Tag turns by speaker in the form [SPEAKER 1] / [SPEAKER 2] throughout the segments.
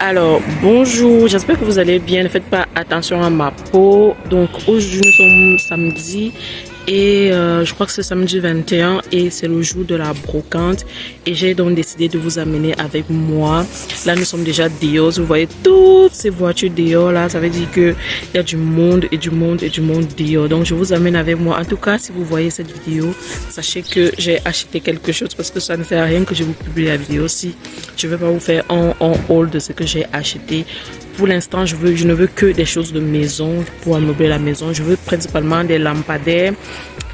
[SPEAKER 1] Alors, bonjour, j'espère que vous allez bien. Ne faites pas attention à ma peau. Donc, aujourd'hui, nous sommes samedi et je crois que c'est samedi 21 et c'est le jour de la brocante. Et j'ai donc décidé de vous amener avec moi. Là, nous sommes déjà dehors. Vous voyez toutes ces voitures dehors là. Ça veut dire qu'il y a du monde et du monde et du monde dehors. Donc, je vous amène avec moi. En tout cas, si vous voyez cette vidéo, sachez que j'ai acheté quelque chose parce que ça ne sert à rien que je vous publie la vidéo si je ne vais pas vous faire un haul de ce que j'ai acheté. Pour l'instant, je ne veux que des choses de maison pour ameubler la maison. Je veux principalement des lampadaires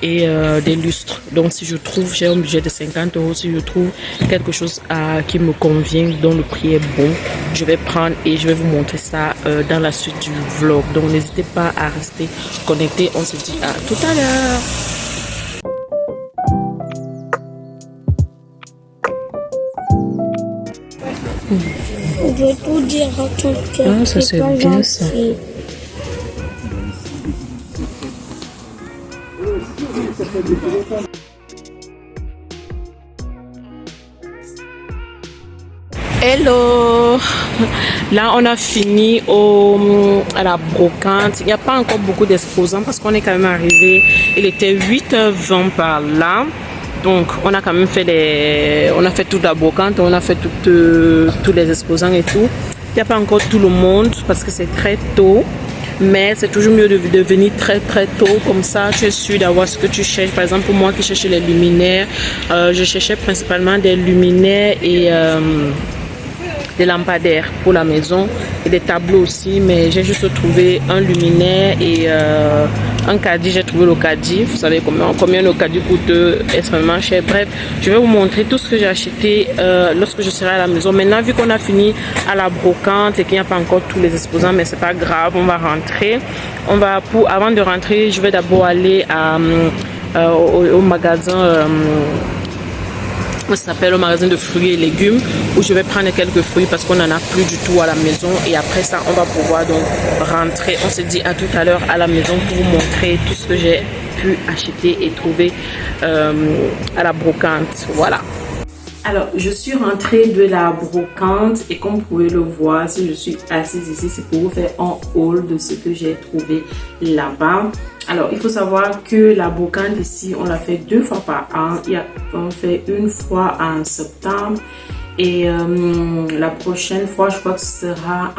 [SPEAKER 1] et des lustres. Donc, si je trouve, j'ai un budget de 50 €. Si je trouve quelque chose qui me convient, dont le prix est bon, je vais prendre et je vais vous montrer ça dans la suite du vlog. Donc, n'hésitez pas à rester connecté. On se dit à tout à l'heure.
[SPEAKER 2] Je vais tout dire à ton cœur.
[SPEAKER 1] Ah, ça c'est bien gentil. Ça. Hello! Là, on a fini à la brocante. Il n'y a pas encore beaucoup d'exposants parce qu'on est quand même arrivé. Il était 8h20 par là. Donc, on a quand même fait on a fait toute la brocante, on a fait tous les exposants et tout. Il n'y a pas encore tout le monde parce que c'est très tôt. Mais c'est toujours mieux de venir très tôt. Comme ça, tu es sûr d'avoir ce que tu cherches. Par exemple, pour moi qui cherchais les luminaires, je cherchais principalement des luminaires et des lampadaires pour la maison et des tableaux aussi. Mais j'ai juste trouvé un luminaire et un caddie. J'ai trouvé le caddie. Vous savez combien le caddie coûte extrêmement cher. Bref, je vais vous montrer tout ce que j'ai acheté lorsque je serai à la maison. Maintenant, vu qu'on a fini à la brocante et qu'il n'y a pas encore tous les exposants, mais c'est pas grave, on va rentrer. Avant de rentrer, je vais d'abord aller au magasin. Ça s'appelle le magasin de fruits et légumes où je vais prendre quelques fruits parce qu'on n'en a plus du tout à la maison et après ça on va pouvoir donc rentrer. On se dit à tout à l'heure à la maison pour vous montrer tout ce que j'ai pu acheter et trouver à la brocante. Voilà. Alors, je suis rentrée de la brocante et comme vous pouvez le voir, si je suis assise ici, c'est pour vous faire un haul de ce que j'ai trouvé là-bas. Alors, il faut savoir que la brocante ici, on la fait 2 fois par an. On fait une fois en septembre et la prochaine fois, je crois que ce sera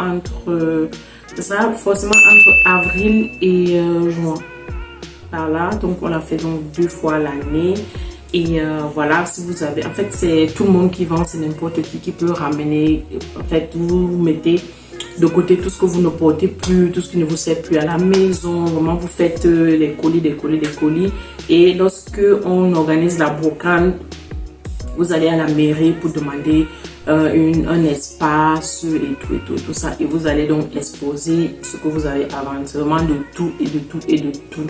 [SPEAKER 1] forcément entre avril et juin. Par là, donc on la fait donc 2 fois l'année. Et voilà, si vous avez, en fait c'est tout le monde qui vend, c'est n'importe qui peut ramener. En fait, vous mettez de côté tout ce que vous ne portez plus, tout ce qui ne vous sert plus à la maison. Vraiment, vous faites les colis, des colis. Et lorsque on organise la brocante, vous allez à la mairie pour demander un espace et tout ça. Et vous allez donc exposer ce que vous avez avancé, vraiment de tout et de tout et de tout.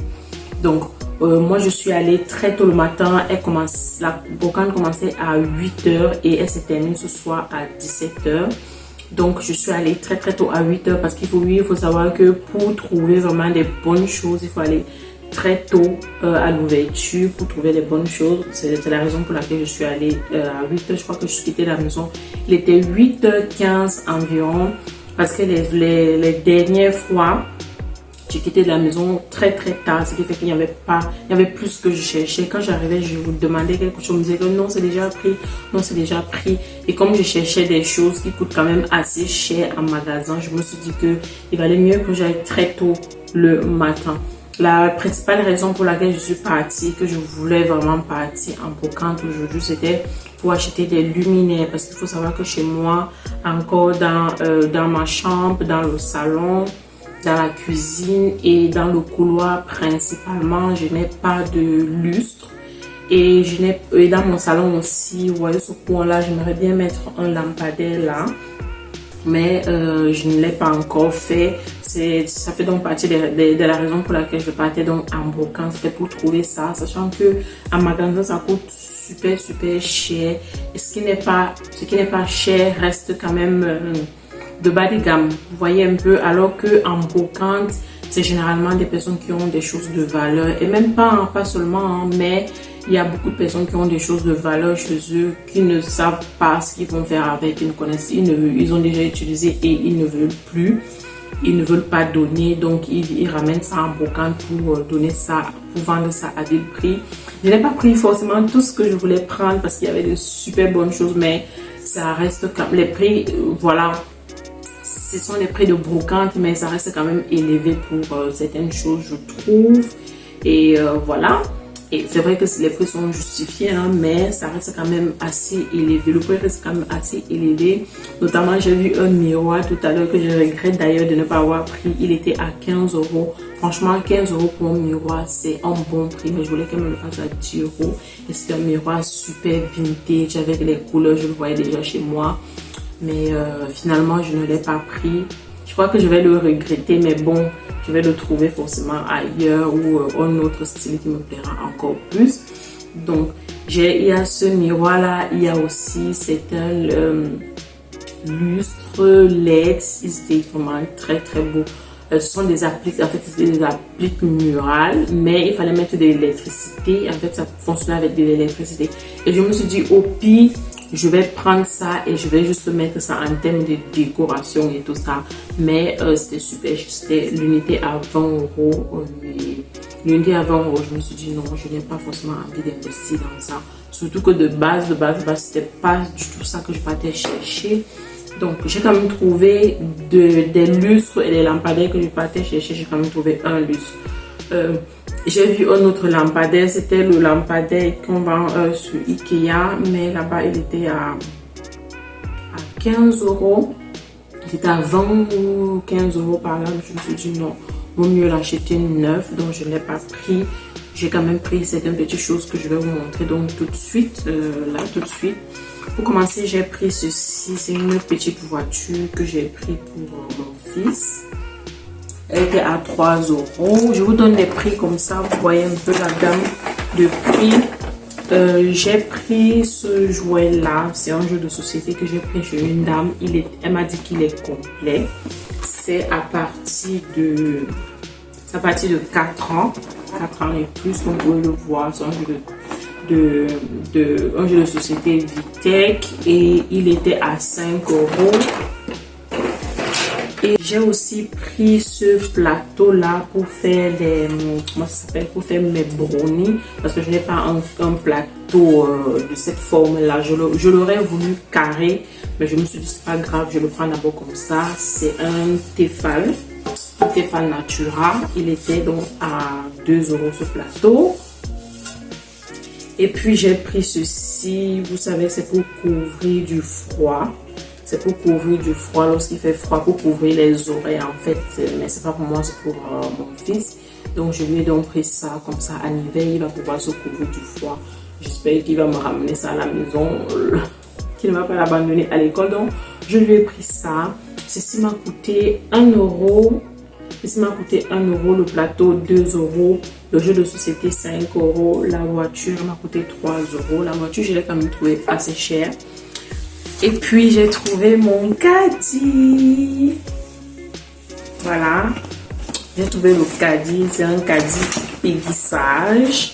[SPEAKER 1] Donc, moi, je suis allée très tôt le matin. La brocante commençait à 8h et elle se termine ce soir à 17h. Donc, je suis allée très tôt à 8h parce qu'il faut savoir que pour trouver vraiment des bonnes choses, il faut aller très tôt à l'ouverture pour trouver les bonnes choses. C'est la raison pour laquelle je suis allée à 8h. Je crois que je suis quittée la maison. Il était 8h15 environ parce que les dernières fois, j'ai quitté de la maison très tard, ce qui fait qu'il n'y avait plus ce que je cherchais. Quand j'arrivais, je vous demandais quelque chose, je me disais que non, c'est déjà pris, Et comme je cherchais des choses qui coûtent quand même assez cher en magasin, je me suis dit qu'il valait mieux que j'aille très tôt le matin. La principale raison pour laquelle je suis partie, que je voulais vraiment partir en brocante aujourd'hui, c'était pour acheter des luminaires. Parce qu'il faut savoir que chez moi, encore dans ma chambre, dans le salon, dans la cuisine et dans le couloir principalement, je n'ai pas de lustre et dans mon salon aussi, vous voyez ce coin là, j'aimerais bien mettre un lampadaire là, mais je ne l'ai pas encore fait. Ça fait donc partie de la raison pour laquelle je partais donc en brocante, c'était pour trouver ça, sachant que en magasin ça coûte super cher et ce qui n'est pas cher reste quand même de bas de gamme, vous voyez un peu, alors que en brocante c'est généralement des personnes qui ont des choses de valeur et même pas seulement, mais il y a beaucoup de personnes qui ont des choses de valeur chez eux, qui ne savent pas ce qu'ils vont faire avec, ils ne connaissent, ils ont déjà utilisé et ils ne veulent plus. Ils ne veulent pas donner, donc ils ramènent ça en brocante pour donner ça, pour vendre ça à des prix. Je n'ai pas pris forcément tout ce que je voulais prendre parce qu'il y avait de super bonnes choses, mais ça reste quand les prix, voilà, ce sont les prix de brocante, mais ça reste quand même élevé pour certaines choses, je trouve. Et voilà. Et c'est vrai que les prix sont justifiés, hein, mais ça reste quand même assez élevé. Le prix reste quand même assez élevé. Notamment, j'ai vu un miroir tout à l'heure que je regrette d'ailleurs de ne pas avoir pris. Il était à 15 €. Franchement, 15 € pour un miroir, c'est un bon prix. Mais je voulais quand même le faire à 10 €. Et c'est un miroir super vintage avec les couleurs. Je le voyais déjà chez moi. Mais finalement, je ne l'ai pas pris. Je crois que je vais le regretter, mais bon, je vais le trouver forcément ailleurs ou un autre style qui me plaira encore plus. Donc, il y a ce miroir là, il y a aussi, c'est un lustre LED, c'était vraiment très très beau. Ce sont des appliques, en fait c'était des appliques murales, mais il fallait mettre de l'électricité, en fait ça fonctionnait avec de l'électricité. Et je me suis dit au pire, je vais prendre ça et je vais juste mettre ça en termes de décoration et tout ça. Mais c'était super, c'était l'unité à 20 €. L'unité à 20 €, je me suis dit non, je n'ai pas forcément envie d'investir dans ça. Surtout que de base, c'était pas du tout ça que je partais chercher. Donc j'ai quand même trouvé des lustres et des lampadaires que je partais chercher. J'ai quand même trouvé un lustre. J'ai vu un autre lampadaire, c'était le lampadaire qu'on vend sur Ikea, mais là-bas il était à 15 €. Il était à 20 ou 15 € par là. Je me suis dit non, vaut mieux l'acheter neuf, donc je ne l'ai pas pris. J'ai quand même pris certaines petites choses que je vais vous montrer donc tout de suite, là tout de suite. Pour commencer, j'ai pris ceci, c'est une petite voiture que j'ai pris pour mon fils. Elle était à 3 €. Je vous donne des prix comme ça, vous voyez un peu la gamme de prix. J'ai pris ce jouet là, c'est un jeu de société que j'ai pris chez une dame. Elle m'a dit qu'il est complet. C'est à partir de 4 ans, 4 ans et plus, donc vous pouvez le voir. C'est un jeu de société Vitech et il était à 5 €. Et j'ai aussi pris ce plateau là pour faire pour faire mes brownies, parce que je n'ai pas un plateau de cette forme là. Je l'aurais voulu carré, mais je me suis dit c'est pas grave, je le prends d'abord comme ça. C'est un Tefal Natura. Il était donc à 2 € ce plateau. Et puis j'ai pris ceci, vous savez, c'est pour couvrir du froid. C'est pour couvrir du froid lorsqu'il fait froid, pour couvrir les oreilles en fait. Mais c'est pas pour moi, c'est pour mon fils. Donc je lui ai donc pris ça comme ça en hiver, il va pouvoir se couvrir du froid. J'espère qu'il va me ramener ça à la maison, qu'il ne va pas l'abandonner à l'école. Donc je lui ai pris ça. Ceci m'a coûté 1 €. Ceci m'a coûté 1 €, le plateau 2 €, le jeu de société 5 €, la voiture m'a coûté 3 €. La voiture, je l'ai quand même trouvé assez cher. Et puis j'ai trouvé mon caddie. Voilà. J'ai trouvé le caddie. C'est un caddie Peggy-Sage.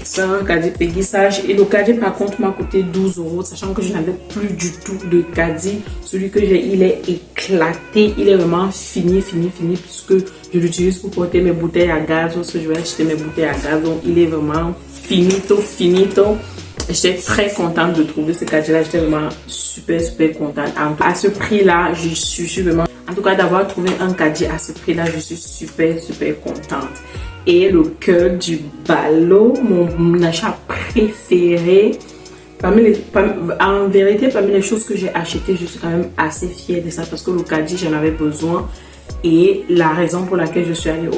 [SPEAKER 1] C'est un caddie Peggy-Sage. Et le caddie par contre m'a coûté 12 €. Sachant que je n'avais plus du tout de caddie. Celui que j'ai, il est éclaté. Il est vraiment fini. Puisque je l'utilise pour porter mes bouteilles à gaz. Lorsque je vais acheter mes bouteilles à gaz. Donc il est vraiment finito. J'étais très contente de trouver ce caddie-là. J'étais vraiment super contente. À ce prix-là, je suis vraiment... En tout cas, d'avoir trouvé un caddie à ce prix-là, je suis super contente. Et le cœur du ballot, mon achat préféré. En vérité, parmi les choses que j'ai achetées, je suis quand même assez fière de ça. Parce que le caddie, j'en avais besoin. Et la raison pour laquelle je suis allée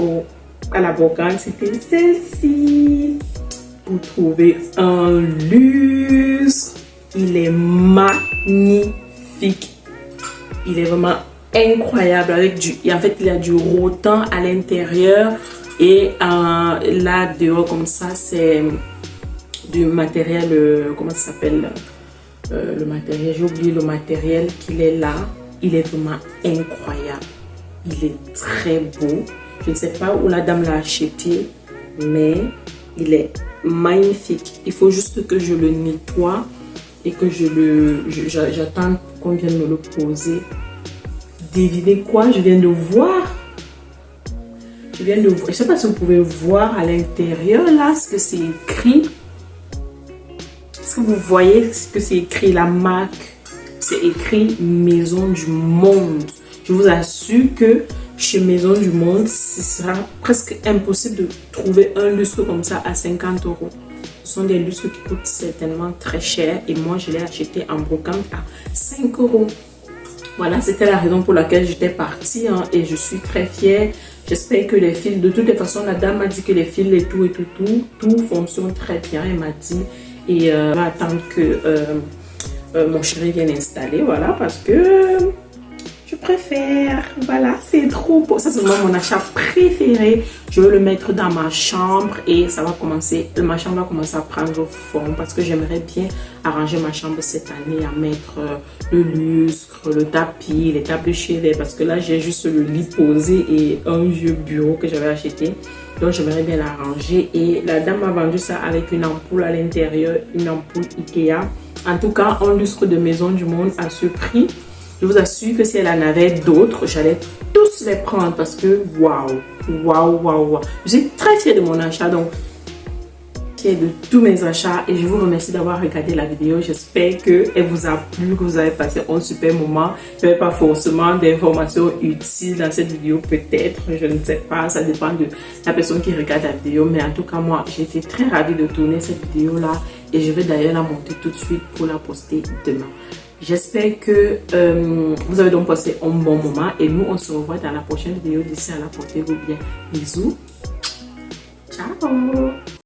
[SPEAKER 1] à la brocante, c'était celle-ci. Pour trouver un lustre. Il est magnifique. Il est vraiment incroyable avec en fait il y a du rotan à l'intérieur et là dehors comme ça c'est du matériel, comment ça s'appelle, le matériel, j'ai oublié le matériel qu'il est là. Il est vraiment incroyable. Il est très beau. Je ne sais pas où la dame l'a acheté, mais il est magnifique. Il faut juste que je le nettoie et que j'attends qu'on vienne me le poser. Devinez quoi, je viens de voir. Je ne sais pas si vous pouvez voir à l'intérieur là ce que c'est écrit. Est-ce que vous voyez ce que c'est écrit, la marque? C'est écrit Maison du Monde. Je vous assure que chez Maison du Monde, ce sera presque impossible de trouver un lustre comme ça à 50 €. Ce sont des lustres qui coûtent certainement très cher et moi je l'ai acheté en brocante à 5 €. Voilà, c'était la raison pour laquelle j'étais partie et je suis très fière. J'espère que les fils, de toutes les façons, la dame m'a dit que les fils et tout fonctionne très bien. Elle m'a dit et on va attendre que mon chéri vienne installer, voilà, parce que je préfère, voilà, c'est trop beau. Ça, c'est vraiment mon achat préféré. Je veux le mettre dans ma chambre et ça va commencer, ma chambre va commencer à prendre forme parce que j'aimerais bien arranger ma chambre cette année, à mettre le lustre, le tapis, les tables de chevet parce que là, j'ai juste le lit posé et un vieux bureau que j'avais acheté. Donc, j'aimerais bien l'arranger et la dame m'a vendu ça avec une ampoule à l'intérieur, une ampoule Ikea. En tout cas, un lustre de Maison du Monde à ce prix. Je vous assure que si elle en avait d'autres, j'allais tous les prendre parce que waouh. Je suis très fière de mon achat, donc fière de tous mes achats et je vous remercie d'avoir regardé la vidéo. J'espère qu'elle vous a plu, que vous avez passé un super moment. Il n'y avait pas forcément d'informations utiles dans cette vidéo, peut-être, je ne sais pas, ça dépend de la personne qui regarde la vidéo. Mais en tout cas, moi, j'ai été très ravie de tourner cette vidéo-là et je vais d'ailleurs la monter tout de suite pour la poster demain. J'espère que vous avez donc passé un bon moment et nous on se revoit dans la prochaine vidéo. D'ici à là, portez-vous bien. Bisous. Ciao.